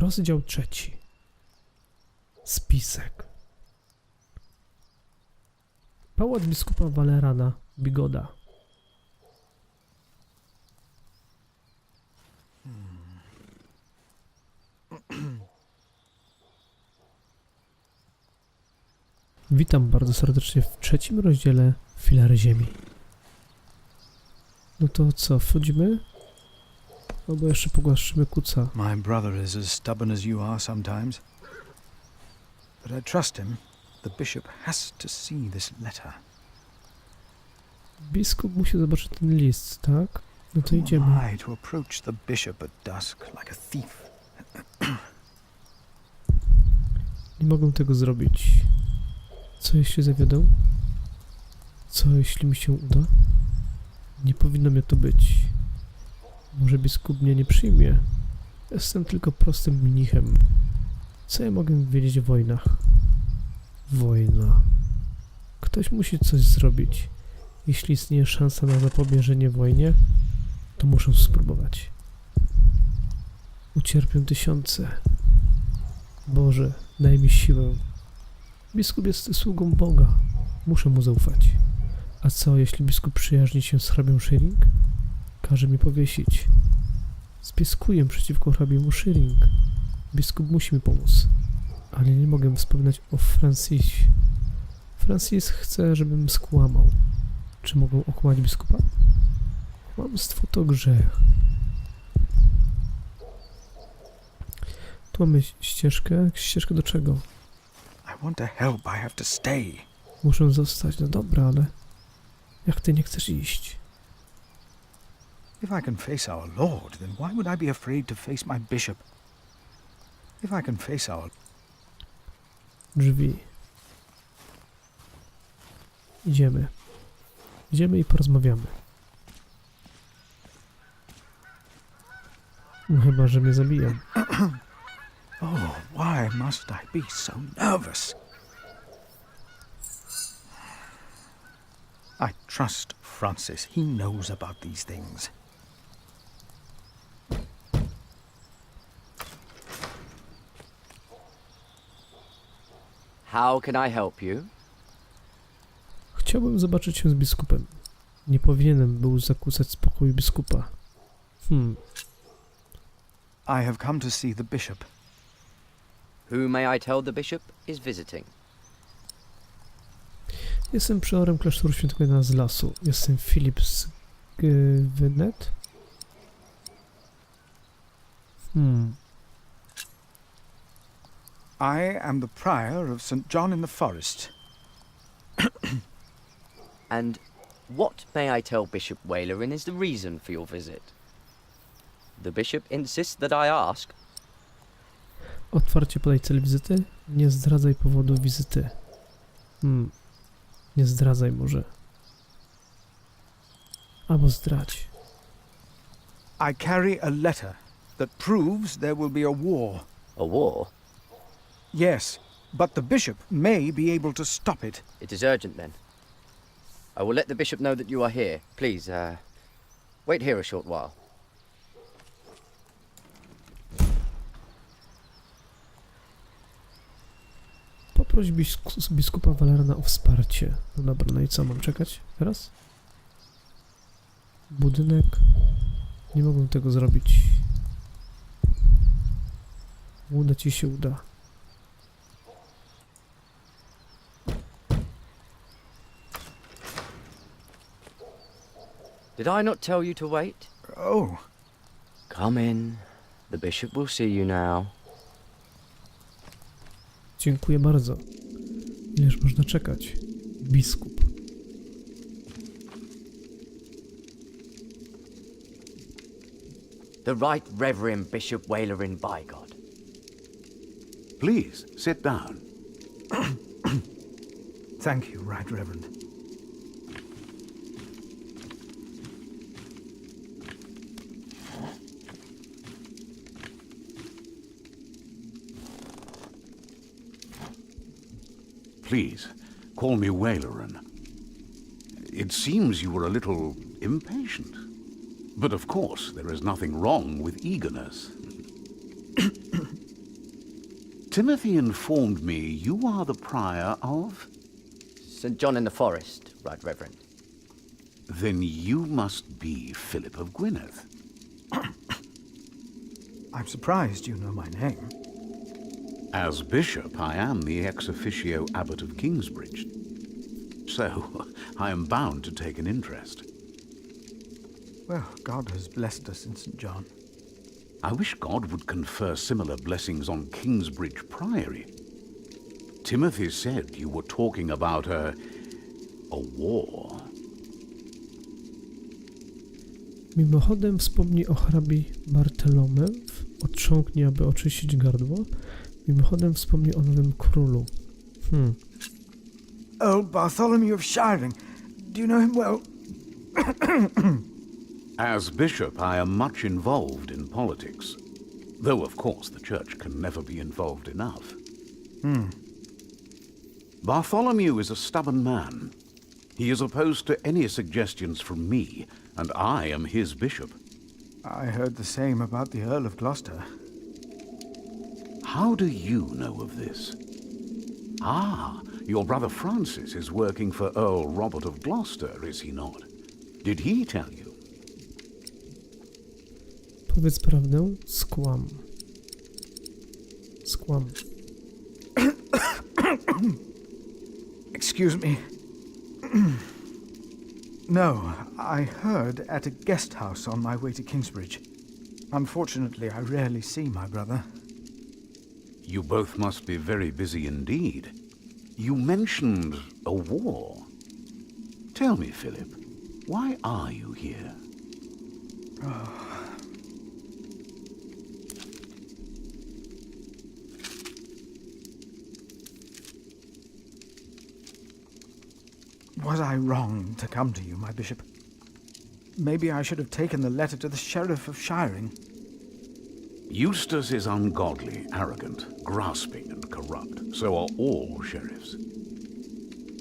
Rozdział 3. Spisek. Pałac biskupa Walerana Bigoda. Witam bardzo serdecznie w 3. rozdziale Filary Ziemi. No to co, wchodzimy? Albo jeszcze pogłaszczymy kuca. My brother is as stubborn as you are sometimes. But I trust him. The bishop has to see this letter. Biskup musi zobaczyć ten list, tak? No to Who idziemy. am I to approach the bishop at dusk like a thief? Nie mogę tego zrobić. Co jeśli zawiodę? Co jeśli mi się uda? Nie powinno mnie to być. Może biskup mnie nie przyjmie. Jestem tylko prostym mnichem. Co ja mogę wiedzieć o wojnach? Wojna. Ktoś musi coś zrobić. Jeśli istnieje szansa na zapobieżenie wojnie, to muszę spróbować. Ucierpią tysiące. Boże, daj mi siłę. Biskup jest sługą Boga. Muszę mu zaufać. A co, jeśli biskup przyjaźni się z hrabią Szyring? Każe mi powiesić. Spiskuję przeciwko hrabiemu Szyring. Biskup musi mi pomóc. Ale nie mogę wspominać o Francisie. Francis chce, żebym skłamał. Czy mogę okłamać biskupa? Kłamstwo to grzech. Tu mamy ścieżkę. Ścieżkę do czego? I want to help. I have to stay. Muszę zostać. No dobra, ale jak ty nie chcesz iść? If I can face our Lord, then why would I be afraid to face my bishop? If I can face our... Drzwi. Idziemy. Idziemy i porozmawiamy. No chyba, że mnie zabiją. Oh, why must I be so nervous? I trust Francis. He knows about these things. How can I help you? Chciałbym zobaczyć się z biskupem. Nie powinienem był zakłócać spokoju biskupa. I have come to see the bishop. Who, may I tell the bishop, is visiting? Jestem przeorem klasztoru świętego Jana z lasu. Jestem Filip z Wynet. I am the prior of St. John in the Forest. And what, may I tell Bishop Walerin, is the reason for your visit? The bishop insists that I ask. Otwarcie podaj cel wizyty. Nie zdradzaj powodu wizyty. Nie zdradzaj może. Albo zdradź. I carry a letter that proves there will be a war. A war? Yes, but the bishop may be able to stop it. It is urgent then. I will let the bishop know that you are here. Please, wait here a short while. Poproś biskupa Walerana o wsparcie. No dobra, no i co, mam czekać teraz? Budynek. Nie mogę tego zrobić. Uda ci się uda. Did I not tell you to wait? Oh, Come in. The bishop will see you now. Dziękuję bardzo. Ileż można czekać? Biskup. The Right Reverend Bishop Walerin Bygod. Please, sit down. thank you, Right Reverend. Please, call me Walerin. It seems you were a little impatient. But of course, there is nothing wrong with eagerness. Timothy informed me you are the prior of... St. John in the Forest, Right Reverend. Then you must be Philip of Gwynedd. I'm surprised you know my name. As bishop, I am the ex officio abbot of Kingsbridge. So, I am bound to take an interest. Well, God has blessed us in St. John. I wish God would confer similar blessings on Kingsbridge Priory. Timothy said you were talking about a war. Mimochodem wspomnij o hrabi Bartolomem, odtrząknij, aby oczyścić gardło. Mimochodem wspomnij o nowym królu. Old Bartholomew of Shiring. Do you know him well? As bishop, I am much involved in politics. Though, of course, the church can never be involved enough. Bartholomew is a stubborn man. He is opposed to any suggestions from me, and I am his bishop. I heard the same about the Earl of Gloucester. How do you know of this? Ah, your brother Francis is working for Earl Robert of Gloucester, is he not? Did he tell you? Powiedz prawdę, skłam. Skłam. Excuse me. No, I heard at a guest house on my way to Kingsbridge. Unfortunately, I rarely see my brother. You both must be very busy indeed. You mentioned a war. Tell me, Philip, why are you here? Was I wrong to come to you, my bishop? Maybe I should have taken the letter to the Sheriff of Shiring. Eustace is ungodly, arrogant, grasping, and corrupt. So are all sheriffs.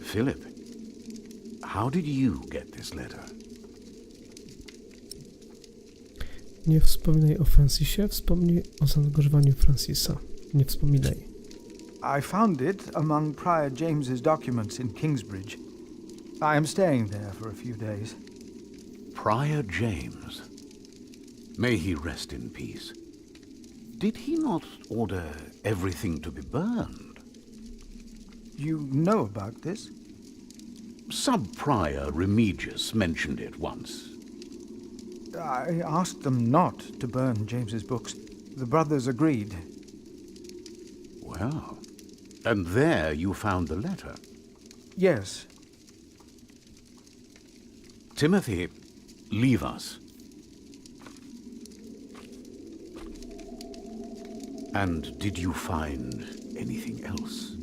Philip, how did you get this letter? Nie wspominaj o Francisie, wspomnij o zaangażowaniu Francisa. Nie wspominaj. I found it among Prior James's documents in Kingsbridge. I am staying there for a few days. Prior James. May he rest in peace. Did he not order everything to be burned? You know about this? Sub-Prior Remigius mentioned it once. I asked them not to burn James's books. The brothers agreed. Well, and there you found the letter. Yes. Timothy, leave us. And did you find anything else?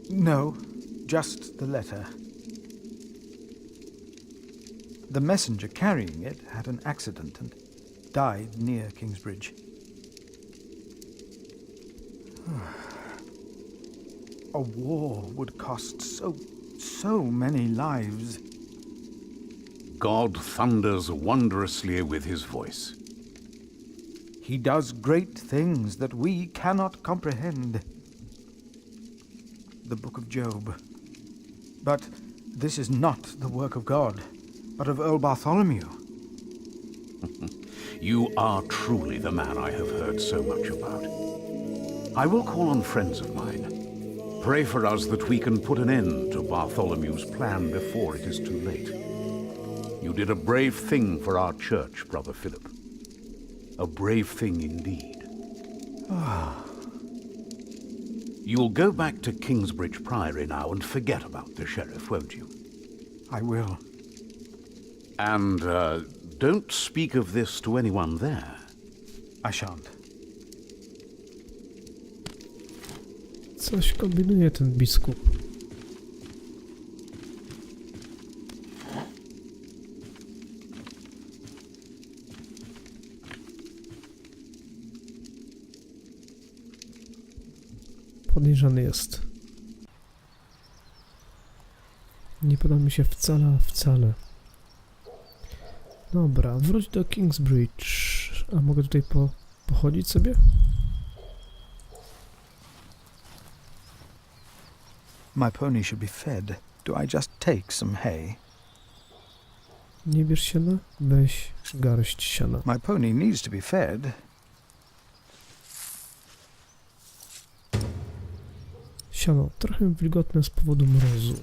No, just the letter. The messenger carrying it had an accident and died near Kingsbridge. A war would cost so many lives. God thunders wondrously with his voice. He does great things that we cannot comprehend. The Book of Job. But this is not the work of God, but of Earl Bartholomew. You are truly the man I have heard so much about. I will call on friends of mine. Pray for us that we can put an end to Bartholomew's plan before it is too late. You did a brave thing for our church, Brother Philip. A brave thing indeed. You'll go back to Kingsbridge Priory now and forget about the sheriff, won't you? I will. And don't speak of this to anyone there. I shan't. Coś kombinuje ten biskup. Podejrzany jest. Nie podoba mi się wcale. Dobra, wróć do Kingsbridge. A mogę tutaj pochodzić sobie? My pony should be fed. Do I just take some hay? Nie bierz siana? Weź garść siana. My pony needs to be fed. Siano, trochę wilgotne z powodu mrozu.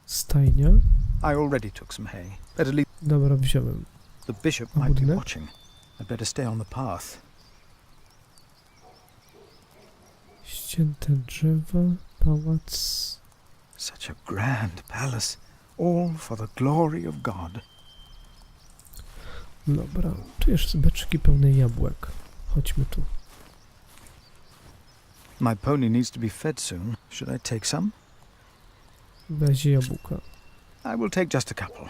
Stajnia? I already took some hay. Better leave. Dobra, wziąłem. The bishop A might be budynek? watching. I'd better stay on the path. Ścięte drzewa, pałac. Such a grand palace. All for the glory of God. Dobra, tu jeszcze beczki pełne jabłek. Chodźmy tu. My pony needs to be fed soon. Should I take some? Weź jabłka. I will take just a couple.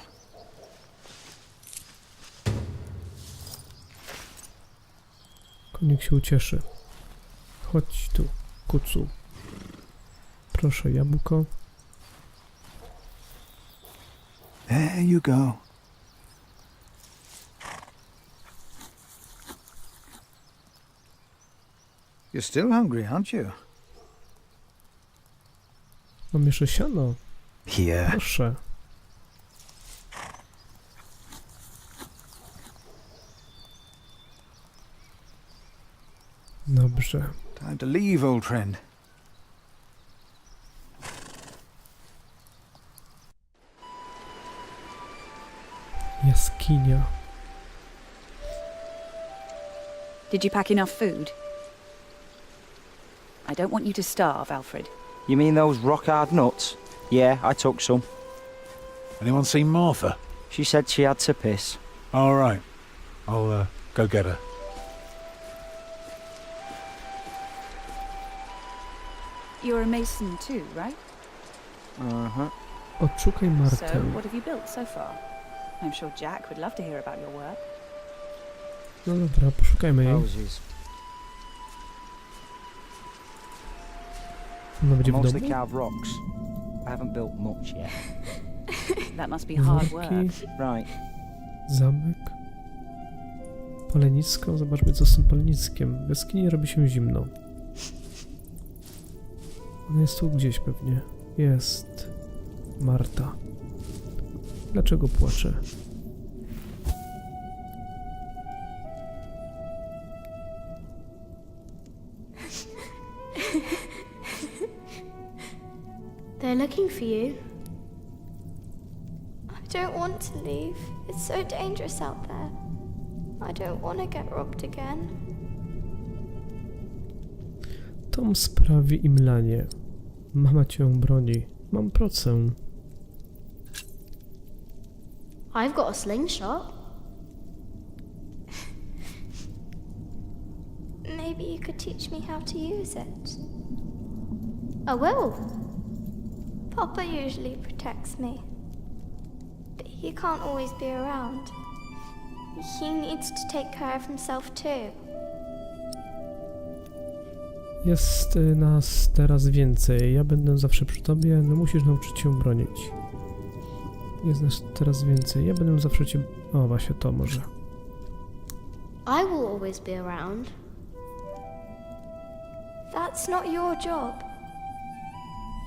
Konik się ucieszy. Chodź tu, kucu. Proszę, jabłko. There you go. You're still hungry, aren't you? Mam jeszcze siano. Here. Proszę. Dobrze. Time to leave, old friend. Jaskinia. Did you pack enough food? I don't want you to starve, Alfred. You mean those rock-hard nuts? Yeah, I took some. Anyone seen Martha? She said she had to piss. All right. I'll go get her. You're a mason too, right? Uh-huh. Odszukaj So, Martę. what have you built so far? I'm sure Jack would love to hear about your work. No dobra, poszukajmy jej. Roses. Ona będzie w Mostly domu. carved rocks. I haven't built much yet. That must be hard work. Worki, Right. zamek. Palenisko. Zobaczmy, co z tym paleniskiem. W jaskini robi się zimno. Ona jest tu gdzieś pewnie. Jest. Marta. Dlaczego płacze? They're looking for you. I don't want to leave. It's so dangerous out there. I don't want to get robbed again. Tom sprawi im lanie. Mama cię broni. Mam procę. I've got a slingshot. Maybe you could teach me how to use it. I will. Papa usually protects me. But he can't always be around. He needs to take care of himself too. Jest nas teraz więcej. Ja będę zawsze przy tobie. No musisz nauczyć się bronić. Jest nas teraz więcej. Ja będę zawsze cię... O, właśnie to może. I will always be around. That's not your job.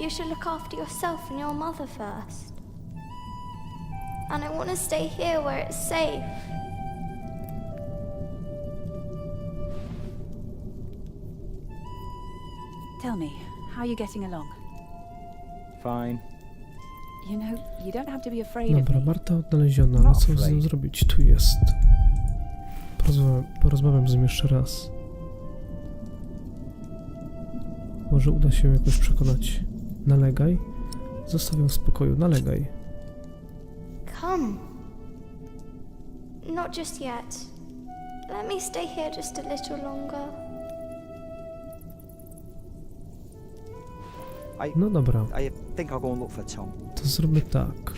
You should look after yourself and your mother first. And I want to stay here where it's safe. Tell me, how are you getting along? Fine. You know, you don't have to be afraid of Dobra, me. Marta odnaleziona. Ale co z nią zrobić? Tu jest. Porozmawiam z nim jeszcze raz. Może uda się jakoś przekonać. Nalegaj. Zostaw ją w spokoju. Nalegaj. Come. Not just yet. Let me stay here just a little longer. No dobra. I think I'll go and look for Tom. To zróbmy tak.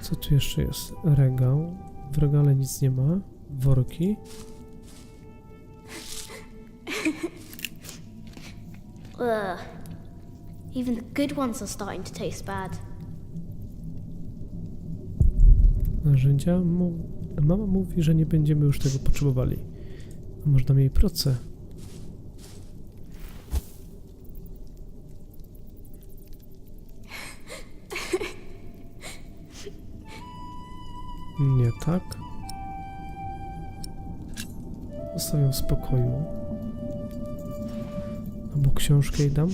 Co tu jeszcze jest? Regał. W regale nic nie ma. Worki. Ugh. Even the good ones are starting to taste bad. Narzędzia. Mama mówi, że nie będziemy już tego potrzebowali. A może dam jej procę? Nie tak. Zostawiam w spokoju. Albo książkę jej dam.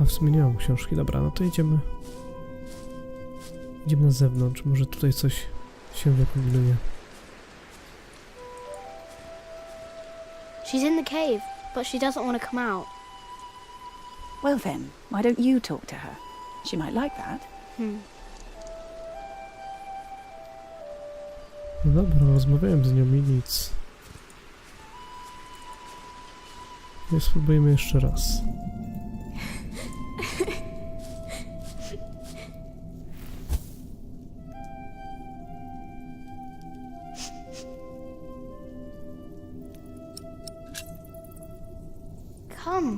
A w sumie nie mam książki. Dobra, no to idziemy. Idziemy na zewnątrz. Może tutaj coś się wykombinuje. She's in the cave, but she doesn't want to come out. Well then, why don't you talk to her? She might like that. No dobra, rozmawiałem z nią i nic. Nie, spróbujemy jeszcze raz. Come.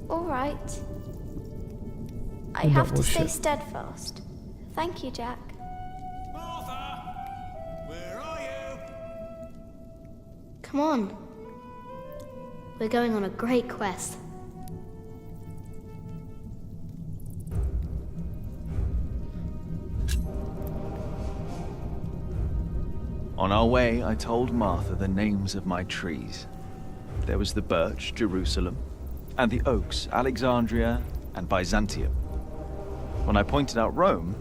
All right. I Udało have to się. stay steadfast. Thank you, Jack. Come on. We're going on a great quest. On our way, I told Martha the names of my trees. There was the birch, Jerusalem, and the oaks, Alexandria and Byzantium. When I pointed out Rome,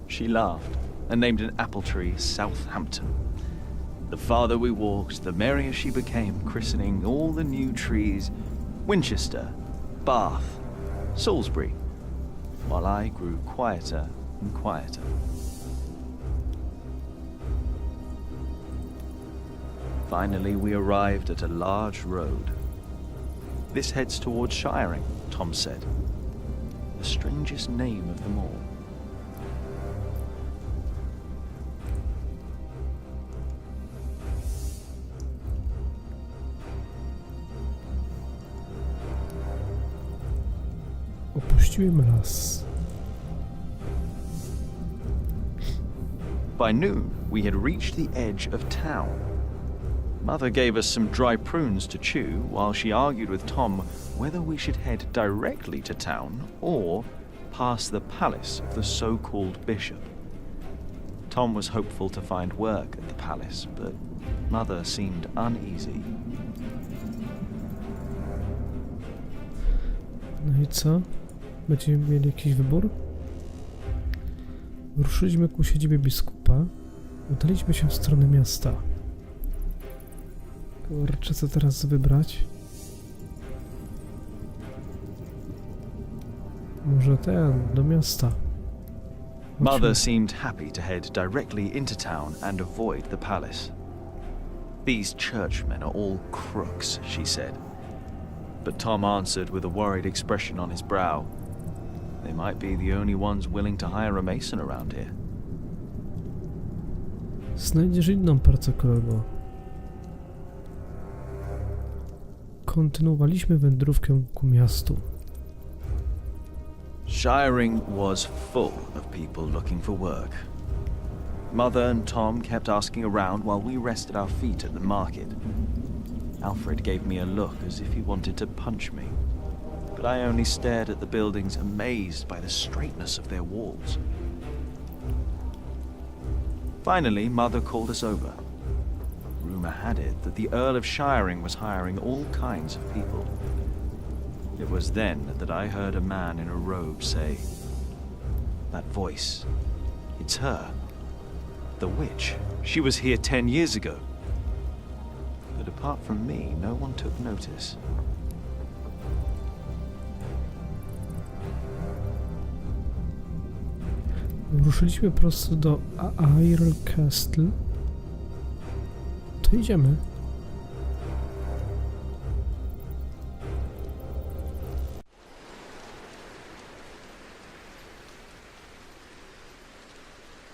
she laughed and named an apple tree Southampton. The farther we walked, the merrier she became, christening all the new trees Winchester, Bath, Salisbury, while I grew quieter and quieter. Finally, we arrived at a large road. This heads towards Shiring, Tom said. The strangest name of them all. Opuściłem las. By noon, we had reached the edge of town. Mother gave us some dry prunes to chew while she argued with Tom whether we should head directly to town or past the palace of the so-called bishop. Tom was hopeful to find work at the palace, but Mother seemed uneasy. No i co? Będziemy mieli jakiś wybór? Ruszyliśmy ku siedzibie biskupa. Udaliśmy się w stronę miasta. Kurczę, co teraz wybrać? Może do miasta. Mother seemed happy to head directly into town and avoid the palace. These churchmen are all crooks, she said. But Tom answered with a worried expression on his brow. They might be the only ones willing to hire a mason around here. Znajdziesz inną pracę, kolego. Kontynuowaliśmy wędrówkę ku miastu. Shiring was full of people looking for work. Mother and Tom kept asking around while we rested our feet at the market. Alfred gave me a look as if he wanted to punch me, but I only stared at the buildings, amazed by the straightness of their walls. Finally, Mother called us over. Rumour had it that the Earl of Shiring was hiring all kinds of people. It was then that I heard a man in a robe say, "That voice, it's her. The witch. She was here 10 years ago." But apart from me, no one took notice. Ruszyliśmy prosto do Ayr Castle. To idziemy.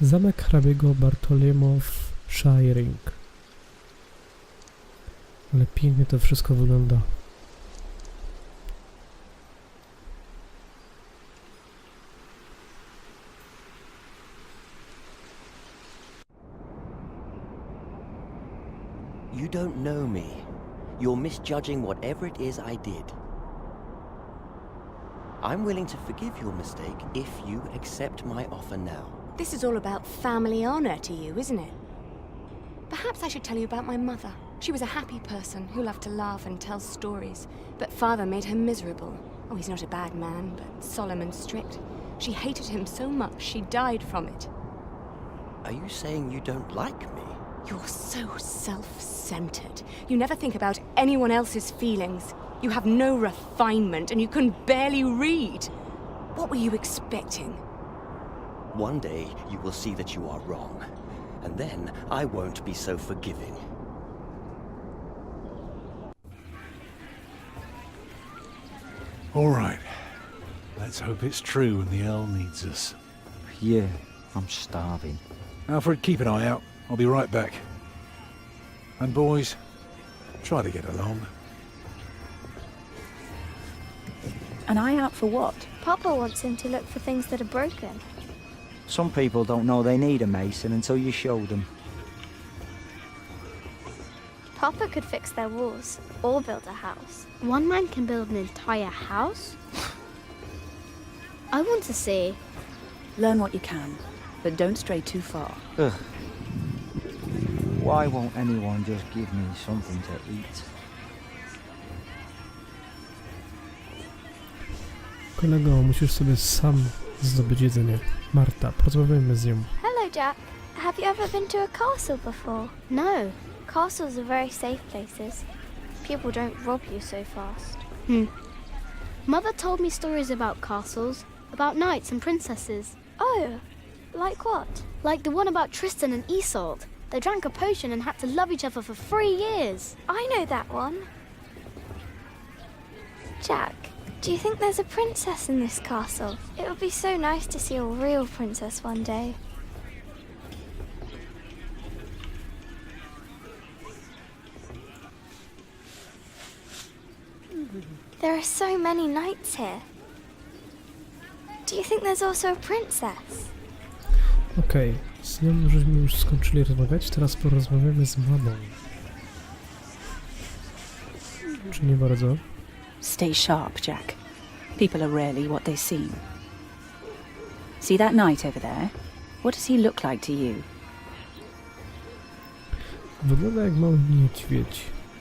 Zamek hrabiego Bartolomeo w Shiring. Ale pięknie to wszystko wygląda. You don't know me. You're misjudging whatever it is I did. I'm willing to forgive your mistake if you accept my offer now. This is all about family honor to you, isn't it? Perhaps I should tell you about my mother. She was a happy person who loved to laugh and tell stories, but father made her miserable. Oh, he's not a bad man, but solemn and strict. She hated him so much she died from it. Are you saying you don't like me? You're so self-centered. You never think about anyone else's feelings. You have no refinement and you can barely read. What were you expecting? One day you will see that you are wrong, and then I won't be so forgiving. All right. Let's hope it's true and the Earl needs us. Yeah, I'm starving. Alfred, keep an eye out. I'll be right back. And boys, try to get along. An eye out for what? Papa wants him to look for things that are broken. Some people don't know they need a mason until you show them. Papa could fix their walls or build a house. One man can build an entire house? I want to see. Learn what you can, but don't stray too far. Ugh. Why won't anyone just give me something to eat? Kolego, musisz sobie sam zdobyć jedzenie. Marta, porozmawiajmy z nią. Hello, Jack. Have you ever been to a castle before? No. Castles are very safe places. People don't rob you so fast. Mother told me stories about castles, about knights and princesses. Oh, like what? Like the one about Tristan and Isolde. They drank a potion and had to love each other for 3 years. I know that one. Jack, do you think there's a princess in this castle? It would be so nice to see a real princess one day. There are so many knights here. Do you think there's also a princess? Okej, z nią żeśmy już skończyli rozmawiać, teraz porozmawiamy z mamą. Czy nie bardzo? Stay sharp, Jack. People are rarely what they seem. See that knight over there? What does he look like to you? Wygląda jak mały niedźwiedź.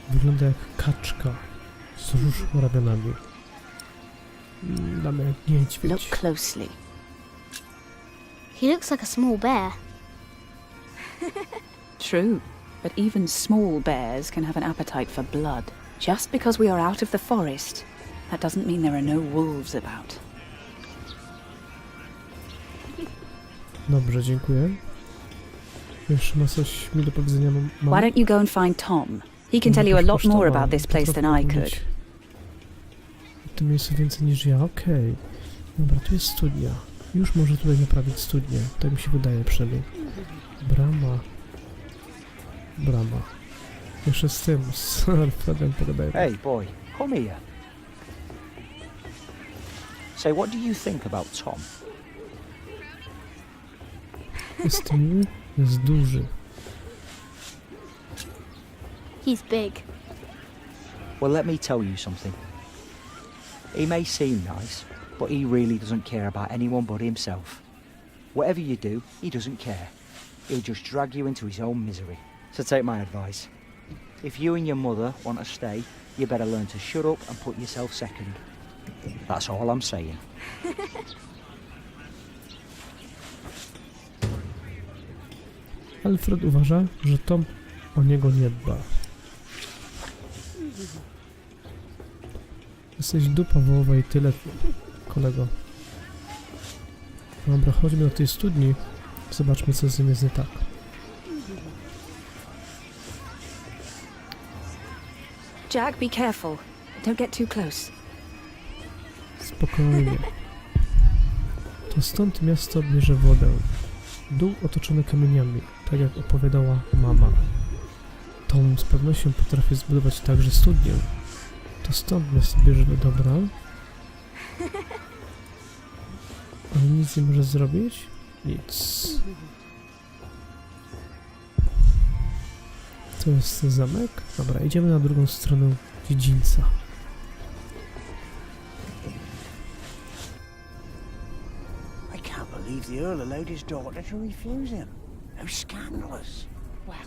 Wygląda jak kaczka z różorabianami. Damy jak niedźwiedź. Look closely. He looks like a small bear. True, but even small bears can have an appetite for blood. Just because we are out of the forest, that doesn't mean there are no wolves about. Dobrze, dziękuję. Jeszcze ma coś mi do powiedzenia mam? Why don't you go and find Tom? He can tell you a lot more about this place than I could. W tym miejscu więcej niż ja, okej. Dobra, tu jest studnia. Już może tutaj naprawić studnię. Tak mi się wydaje przynajmniej. Brama. Brama. Jeszcze z tym, z Alfredem pogadajmy. Hey boy, come here. Say, what do you think about Tom? Jest miły, jest duży. He's big. Well, let me tell you something. He may seem nice, but he really doesn't care about anyone but himself. Whatever you do, he doesn't care. He'll just drag you into his own misery. So take my advice. If you and your mother want to stay, you better learn to shut up and put yourself second. That's all I'm saying. Alfred uważa, że Tom o niego nie dba. Jesteś dupa wołowa i tyle, kolego. Dobra, chodźmy do tej studni. Zobaczmy, co z nim jest nie tak. Jack, be careful. Don't get too close. Spokojnie. To stąd miasto bierze wodę. Dół otoczony kamieniami, tak jak opowiadała mama. Tom z pewnością potrafi zbudować także studnię. To stąd miasto bierze wodę, dobra. Ale nic nie może zrobić? Nic. To jest zamek? Dobra, idziemy na drugą stronę dziedzińca. believes the Earl allowed his daughter to refuse him. How scandalous. Well,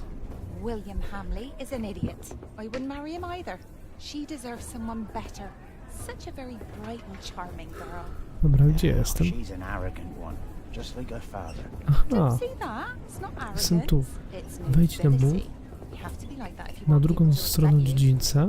William Hamley is an idiot. I wouldn't marry him either. She deserves someone better. Such a very bright and charming girl. Dobra, gdzie jestem? She's an arrogant one, just like her father. Aha, See that? It's not jestem arrogant. tu. It's Wejdź na mur, nobility. You have to be like that if you na want drugą people to stronę respect you. dziedzińca.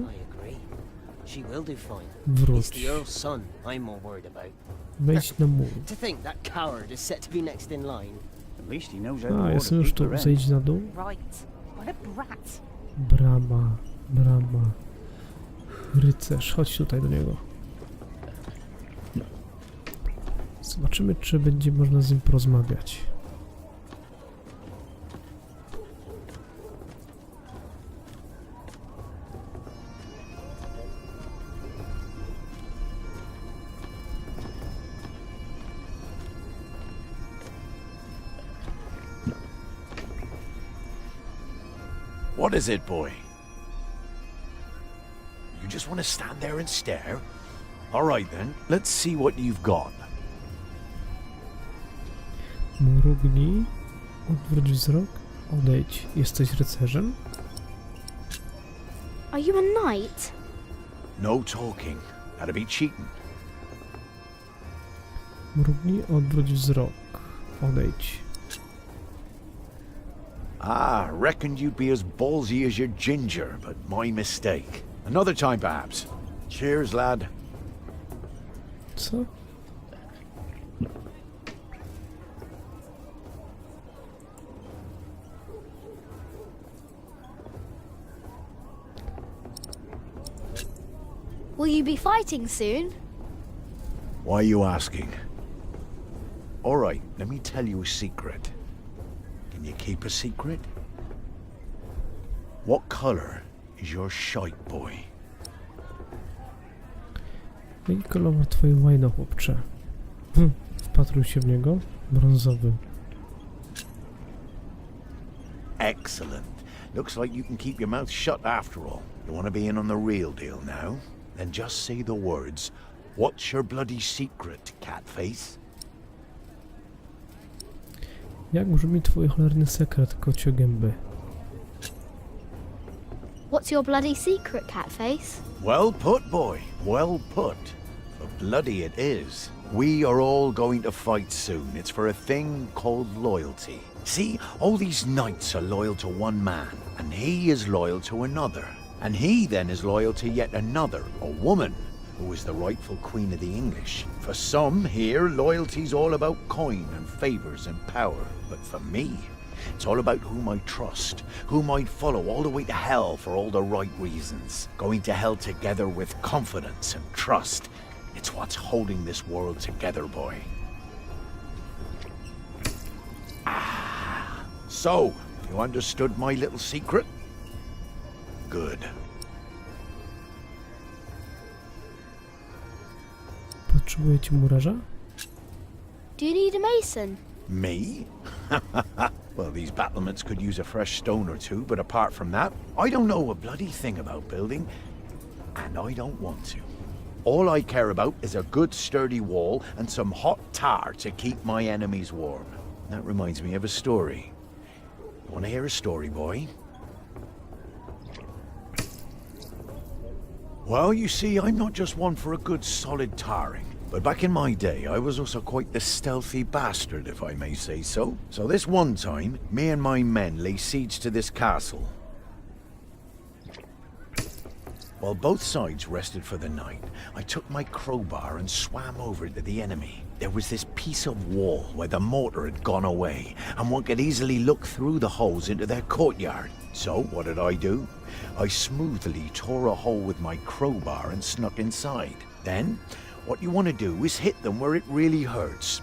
She will do fine. Wróć. It's the Earl's son I'm more worried about. Wejdź na mur. To think that coward is set to be next in line. At least he knows how to A, order jestem już tu. people Zejdź na dół. Right. What a brat. Brama, brama. Rycerz, chodź tutaj do niego. Zobaczymy, czy będzie można z nim porozmawiać. What is it, boy? You just want to stand there and stare? All right then, let's see what you've got. Mrugnij, odwróć wzrok, odejdź. Jesteś rycerzem? Are you a knight? No talking. That'd be cheating. Mrugnij, odwróć wzrok, odejdź. Ah, reckoned you'd be as ballsy as your ginger, but my mistake. Another time, perhaps. Cheers, lad. Co? Will you be fighting soon? Why are you asking? All right, let me tell you a secret. Can you keep a secret? What color is your shite, boy? Jaki kolor ma twoje łajno, chłopcze? Wpatruj się w niego. Brązowy. Excellent. Looks like you can keep your mouth shut after all. You want to be in on the real deal now? Then just say the words. What's your bloody secret, catface? Jak brzmi twój cholerny sekret, kocie gęby? What's your bloody secret, Catface? Well put, boy. Well put. But bloody it is. We are all going to fight soon. It's for a thing called loyalty. See, all these knights are loyal to one man, and he is loyal to another. And he then is loyal to yet another, a woman, who is the rightful queen of the English. For some here, loyalty's all about coin and favours and power. But for me, it's all about whom I trust, whom I'd follow all the way to hell for all the right reasons. Going to hell together with confidence and trust. It's what's holding this world together, boy. Ah, so, you understood my little secret? Good. Potrzebujecie murarza? Do you need a mason? Me? Well, these battlements could use a fresh stone or two, but apart from that, I don't know a bloody thing about building, and I don't want to. All I care about is a good sturdy wall and some hot tar to keep my enemies warm. That reminds me of a story. You want to hear a story, boy? Well, you see, I'm not just one for a good solid tarring. But back in my day, I was also quite the stealthy bastard, if I may say so. So this one time, me and my men lay siege to this castle. While both sides rested for the night, I took my crowbar and swam over to the enemy. There was this piece of wall where the mortar had gone away, and one could easily look through the holes into their courtyard. So, what did I do? I smoothly tore a hole with my crowbar and snuck inside. Then, what you want to do is hit them where it really hurts.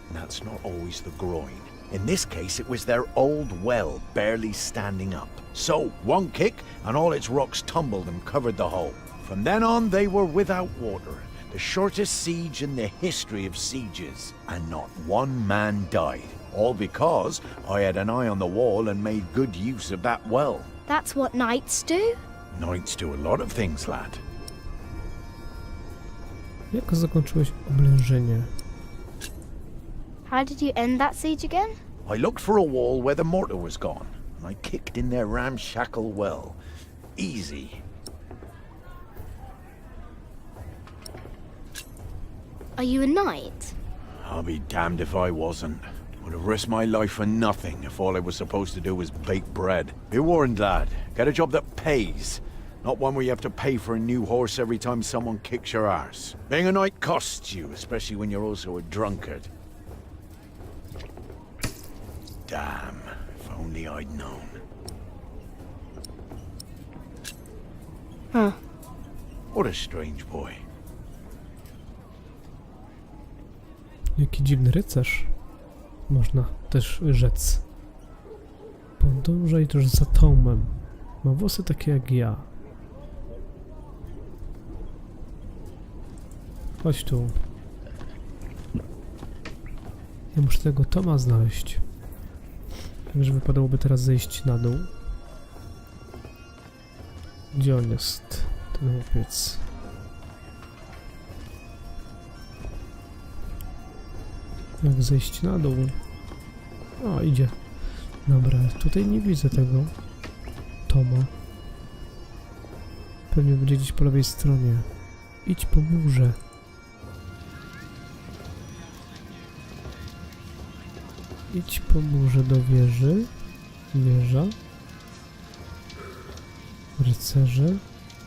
And that's not always the groin. In this case, it was their old well barely standing up. So, one kick, and all its rocks tumbled and covered the hole. From then on, they were without water. The shortest siege in the history of sieges. And not one man died. All because I had an eye on the wall and made good use of that well. That's what knights do? Knights do a lot of things, lad. Jak zakończyłeś oblężenie? How How did you end that siege again? I looked for a wall where the mortar was gone, and I kicked in their ramshackle well. Easy. Are you a knight? I'll be damned if I wasn't. Would have risked my life for nothing if all I was supposed to do was bake bread. Be warned, lad. Get a job that pays. Not one where you have to pay for a new horse every time someone kicks your arse. Being a knight costs you, especially when you're also a drunkard. Damn, if only I'd known. Huh. What a strange boy. Jaki dziwny rycerz. Można też rzec. Podążaj też za Tomem. Ma włosy takie jak ja. Chodź tu. Ja muszę tego Toma znaleźć. Także wypadałoby teraz zejść na dół. Gdzie on jest? Ten chłopiec. Jak zejść na dół? O, idzie. Dobra, tutaj nie widzę tego Toma. Pewnie będzie gdzieś po lewej stronie. Idź po murze. Idź po murze do wieży. Wieża. Rycerze.